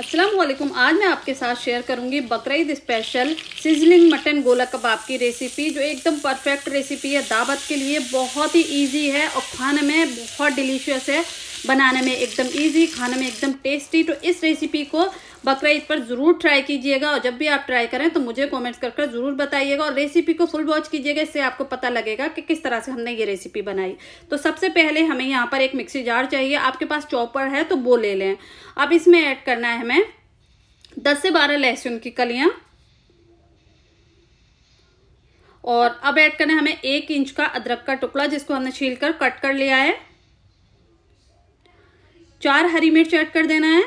अस्सलाम वालेकुम। आज मैं आपके साथ शेयर करूंगी बकरीद स्पेशल सिजलिंग मटन गोला कबाब की रेसिपी, जो एकदम परफेक्ट रेसिपी है दावत के लिए। बहुत ही इजी है और खाने में बहुत डिलीशियस है, बनाने में एकदम इजी, खाने में एकदम टेस्टी। तो इस रेसिपी को बकरीद पर ज़रूर ट्राई कीजिएगा और जब भी आप ट्राई करें तो मुझे कमेंट्स कर ज़रूर बताइएगा और रेसिपी को फुल वॉच कीजिएगा। इससे आपको पता लगेगा कि किस तरह से हमने ये रेसिपी बनाई। तो सबसे पहले हमें यहाँ पर एक मिक्सी जार चाहिए। आपके पास चॉपर है तो वो ले लें। अब इसमें ऐड करना है हमें 10 से 12 लहसुन की कलियां और अब ऐड करना है हमें 1 इंच का अदरक का टुकड़ा, जिसको हमने छील कर कट कर लिया है। 4 हरी मिर्च ऐड कर देना है।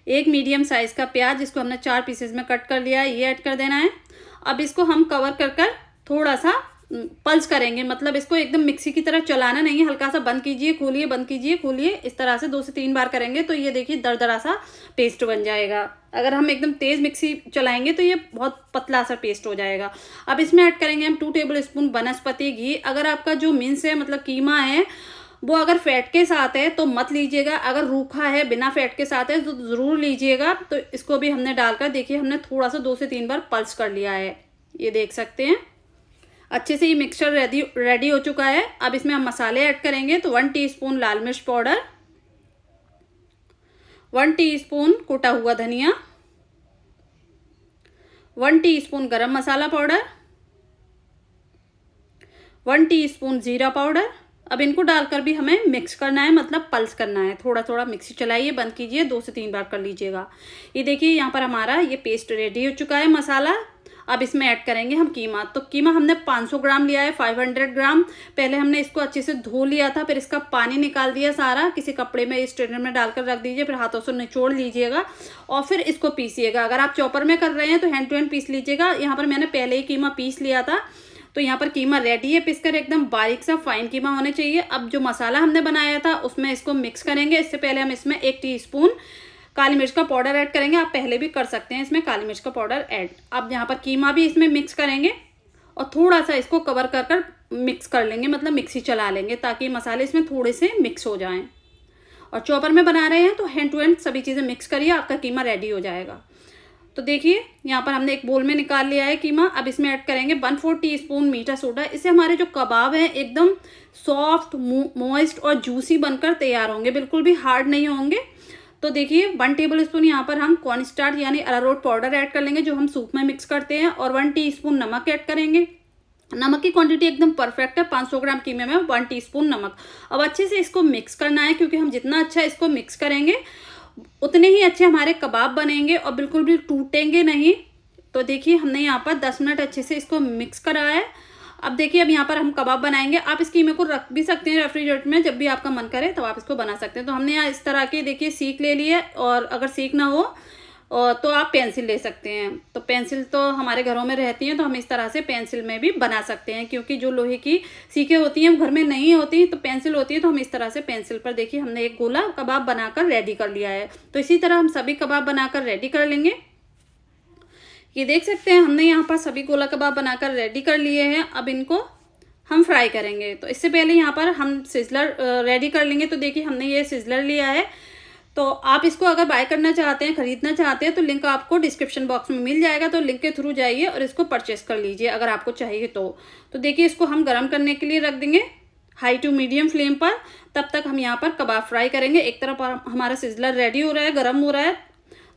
1 मीडियम साइज का प्याज, जिसको हमने 4 पीसेस में कट कर लिया है, ये ऐड कर देना है। अब इसको हम कवर कर थोड़ा सा पल्स करेंगे, मतलब इसको एकदम मिक्सी की तरह चलाना नहीं है। हल्का सा बंद कीजिए, खोलिए, बंद कीजिए, खोलिए। इस तरह से 2 से 3 बार करेंगे तो ये देखिए दरदरा सा पेस्ट बन जाएगा। अगर हम एकदम तेज मिक्सी चलाएंगे तो ये बहुत पतला सा पेस्ट हो जाएगा। अब इसमें ऐड करेंगे हम 2 टेबल स्पून वनस्पति घी। अगर आपका जो मिन्स है, मतलब कीमा है, वो अगर फैट के साथ है तो मत लीजिएगा। अगर रूखा है, बिना फैट के साथ है तो ज़रूर लीजिएगा। तो इसको भी हमने डालकर देखिए हमने थोड़ा सा 2 से 3 बार पल्स कर लिया है। ये देख सकते हैं अच्छे से ये मिक्सचर रेडी हो चुका है। अब इसमें हम मसाले ऐड करेंगे। तो 1 टीस्पून लाल मिर्च पाउडर, 1 टीस्पून कुटा हुआ धनिया, 1 टीस्पून गरम मसाला पाउडर, 1 टीस्पून जीरा पाउडर। अब इनको डालकर भी हमें मिक्स करना है, मतलब पल्स करना है। थोड़ा थोड़ा मिक्सी चलाइए, बंद कीजिए, 2 से 3 बार कर लीजिएगा। ये देखिए यहाँ पर हमारा ये पेस्ट रेडी हो चुका है, मसाला। अब इसमें ऐड करेंगे हम कीमा। तो कीमा हमने 500 ग्राम लिया है, 500 ग्राम। पहले हमने इसको अच्छे से धो लिया था, फिर इसका पानी निकाल दिया सारा। किसी कपड़े में, स्ट्रेनर में डालकर रख दीजिए, फिर हाथों से निचोड़ लीजिएगा और फिर इसको पीसिएगा। अगर आप चॉपर में कर रहे हैं तो हैंड टू हैंड पीस लीजिएगा। यहाँ पर मैंने पहले ही कीमा पीस लिया था, तो यहाँ पर कीमा रेडी है। पीसकर एकदम बारीक सा फाइन कीमा होने चाहिए। अब जो मसाला हमने बनाया था उसमें इसको मिक्स करेंगे। इससे पहले हम इसमें 1 टीस्पून काली मिर्च का पाउडर ऐड करेंगे। आप पहले भी कर सकते हैं इसमें काली मिर्च का पाउडर ऐड। अब यहाँ पर कीमा भी इसमें मिक्स करेंगे और थोड़ा सा इसको कवर कर मिक्स कर लेंगे, मतलब मिक्सी चला लेंगे ताकि मसाले इसमें थोड़े से मिक्स हो जाएं। और चॉपर में बना रहे हैं तो हैंड टू हैंड सभी चीज़ें मिक्स करिए, आपका कीमा रेडी हो जाएगा। तो देखिए यहाँ पर हमने एक बोल में निकाल लिया है कीमा। अब इसमें ऐड करेंगे 1/4 टीस्पून मीठा सोडा। इससे हमारे जो कबाब हैं एकदम सॉफ्ट, मॉइस्ट और जूसी बनकर तैयार होंगे, बिल्कुल भी हार्ड नहीं होंगे। तो देखिए 1 टेबल स्पून यहाँ पर हम कॉर्नस्टार्च यानी अरारोट पाउडर ऐड कर लेंगे, जो हम सूप में मिक्स करते हैं। और 1 टीस्पून नमक ऐड करेंगे। नमक की क्वांटिटी एकदम परफेक्ट है, 500 ग्राम कीमे में 1 टीस्पून नमक। अब अच्छे से इसको मिक्स करना है, क्योंकि हम जितना अच्छा इसको मिक्स करेंगे उतने ही अच्छे हमारे कबाब बनेंगे और बिल्कुल भी टूटेंगे नहीं। तो देखिए हमने यहाँ पर 10 मिनट अच्छे से इसको मिक्स करा है। अब देखिए अब यहाँ पर हम कबाब बनाएंगे। आप इस कीमे को रख भी सकते हैं रेफ्रिजरेटर में, जब भी आपका मन करे तो आप इसको बना सकते हैं। तो हमने यहाँ इस तरह के देखिए सीख ले ली है, और अगर सीख ना हो तो आप पेंसिल ले सकते हैं। तो पेंसिल तो हमारे घरों में रहती हैं, तो हम इस तरह से पेंसिल में भी बना सकते हैं, क्योंकि जो लोहे की सीखें होती हैं घर में नहीं होती, तो पेंसिल होती है। तो हम इस तरह से पेंसिल पर देखिए हमने एक गोला कबाब बनाकर रेडी कर लिया है। तो इसी तरह हम सभी कबाब बनाकर रेडी कर लेंगे। ये देख सकते हैं हमने यहाँ पर सभी गोला कबाब बनाकर रेडी कर लिए हैं। अब इनको हम फ्राई करेंगे। तो इससे पहले यहाँ पर हम सिजलर रेडी कर लेंगे। तो देखिए हमने ये सिजलर लिया है। तो आप इसको अगर बाय करना चाहते हैं, खरीदना चाहते हैं, तो लिंक आपको डिस्क्रिप्शन बॉक्स में मिल जाएगा। तो लिंक के थ्रू जाइए और इसको परचेस कर लीजिए अगर आपको चाहिए तो देखिए इसको हम गर्म करने के लिए रख देंगे हाई टू मीडियम फ्लेम पर। तब तक हम यहाँ पर कबाब फ्राई करेंगे। एक तरफ हमारा सिजलर रेडी हो रहा है, गर्म हो रहा है,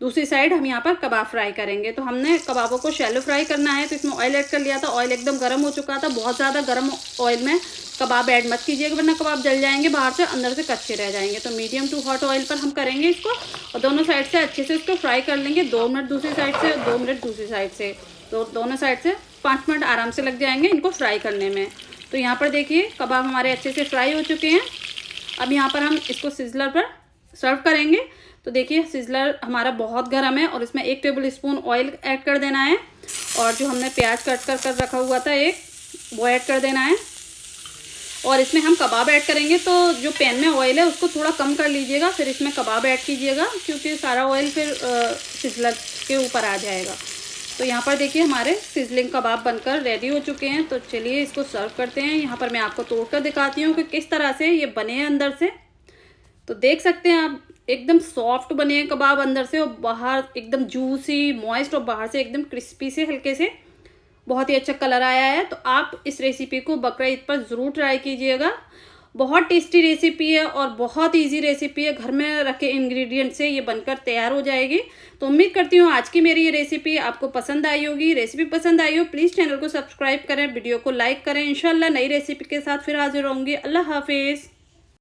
दूसरी साइड हम यहाँ पर कबाब फ्राई करेंगे। तो हमने कबाबों को शैलो फ्राई करना है, तो इसमें ऑयल ऐड कर लिया था। ऑयल एकदम गर्म हो चुका था। बहुत ज़्यादा गर्म ऑयल में कबाब ऐड मत कीजिएगा, वरना कबाब जल जाएंगे, बाहर से अंदर से कच्चे रह जाएंगे। तो मीडियम टू हॉट ऑयल पर हम करेंगे इसको और दोनों साइड से अच्छे से इसको फ्राई कर लेंगे। 2 मिनट दूसरी साइड से, 2 मिनट दूसरी साइड से, तो दोनों साइड से 5 मिनट आराम से लग जाएंगे इनको फ्राई करने में। तो यहाँ पर देखिए कबाब हमारे अच्छे से फ्राई हो चुके हैं। अब यहाँ पर हम इसको सिजलर पर सर्व करेंगे। तो देखिए सिजलर हमारा बहुत गर्म है और इसमें 1 टेबल स्पून ऑयल ऐड कर देना है, और जो हमने प्याज कट कर रखा हुआ था वो ऐड कर देना है। और इसमें हम कबाब ऐड करेंगे। तो जो पैन में ऑयल है उसको थोड़ा कम कर लीजिएगा, फिर इसमें कबाब ऐड कीजिएगा, क्योंकि सारा ऑयल फिर सिजलर के ऊपर आ जाएगा। तो यहाँ पर देखिए हमारे सिजलिंग कबाब बनकर रेडी हो चुके हैं। तो चलिए इसको सर्व करते हैं। यहाँ पर मैं आपको तोड़कर दिखाती हूँ कि किस तरह से ये बने हैं अंदर से। तो देख सकते हैं आप एकदम सॉफ्ट बने हैं कबाब अंदर से और बाहर एकदम जूसी मॉइस्ट और बाहर से एकदम क्रिस्पी से हल्के से। बहुत ही अच्छा कलर आया है। तो आप इस रेसिपी को बकरा ईद पर ज़रूर ट्राई कीजिएगा। बहुत टेस्टी रेसिपी है और बहुत इजी रेसिपी है। घर में रखे इंग्रेडिएंट से ये बनकर तैयार हो जाएगी। तो उम्मीद करती हूँ आज की मेरी ये रेसिपी आपको पसंद आई होगी। रेसिपी पसंद आई हो प्लीज़ चैनल को सब्सक्राइब करें, वीडियो को लाइक करें। इंशाल्लाह नई रेसिपी के साथ फिर हाजिर होंगी। अल्लाह हाफिज़।